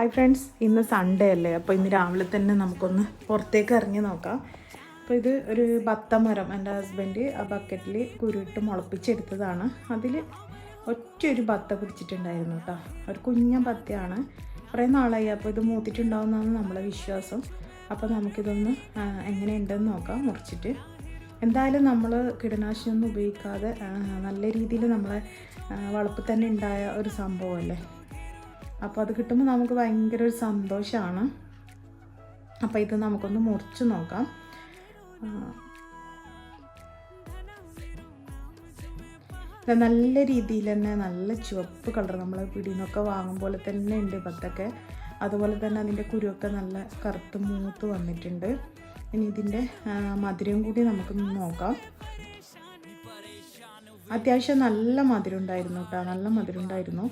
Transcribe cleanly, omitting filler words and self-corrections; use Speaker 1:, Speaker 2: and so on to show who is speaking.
Speaker 1: Hi friends, ഇന്ന് Sunday അല്ലേ. അപ്പോൾ ഇന്ന് രാവിലെ തന്നെ നമുക്കൊന്ന് പുറത്തേക്ക് ഇറങ്ങി നോക്കാം. അപ്പോൾ ഇത് ഒരു ബത്തമരം എൻ്റെ ഹസ്ബൻഡ് ആ ബക്കറ്റിൽ കുരുട്ട് മുളപ്പിച്ചെടുത്തതാണ്. അതിൽ ഒറ്റൊരു ബത്ത പിടിച്ചിട്ടുണ്ടായിരുന്നു കേട്ടോ. ഒരു കുഞ്ഞ ബത്തയാണ്, കുറേ നാളായി. അപ്പോൾ ഇത് മൂത്തിട്ടുണ്ടാവുന്നതാണ് നമ്മളെ വിശ്വാസം. അപ്പോൾ നമുക്കിതൊന്ന് എങ്ങനെയുണ്ടെന്ന് നോക്കാം മുറിച്ചിട്ട്. എന്തായാലും നമ്മൾ കീടനാശിനിയൊന്നും ഉപയോഗിക്കാതെ നല്ല രീതിയിൽ നമ്മളെ വളപ്പിൽ തന്നെ ഉണ്ടായ ഒരു സംഭവമല്ലേ. അപ്പോൾ അത് കിട്ടുമ്പോൾ നമുക്ക് ഭയങ്കര ഒരു സന്തോഷമാണ്. അപ്പോൾ ഇത് നമുക്കൊന്ന് മുറിച്ച് നോക്കാം. നല്ല രീതിയിൽ തന്നെ നല്ല ചുവപ്പ് കളർ, നമ്മൾ പിടിയിൽ നിന്നൊക്കെ വാങ്ങും പോലെ തന്നെ ഉണ്ട് ബത്തൊക്കെ. അതുപോലെ തന്നെ അതിൻ്റെ കുരുവൊക്കെ നല്ല കറുത്ത് മൂത്ത് വന്നിട്ടുണ്ട്. ഇനി ഇതിൻ്റെ മധുരം കൂടി നമുക്ക് നോക്കാം. അത്യാവശ്യം നല്ല മധുരം ഉണ്ടായിരുന്നു കേട്ടോ, നല്ല മധുരം ഉണ്ടായിരുന്നു.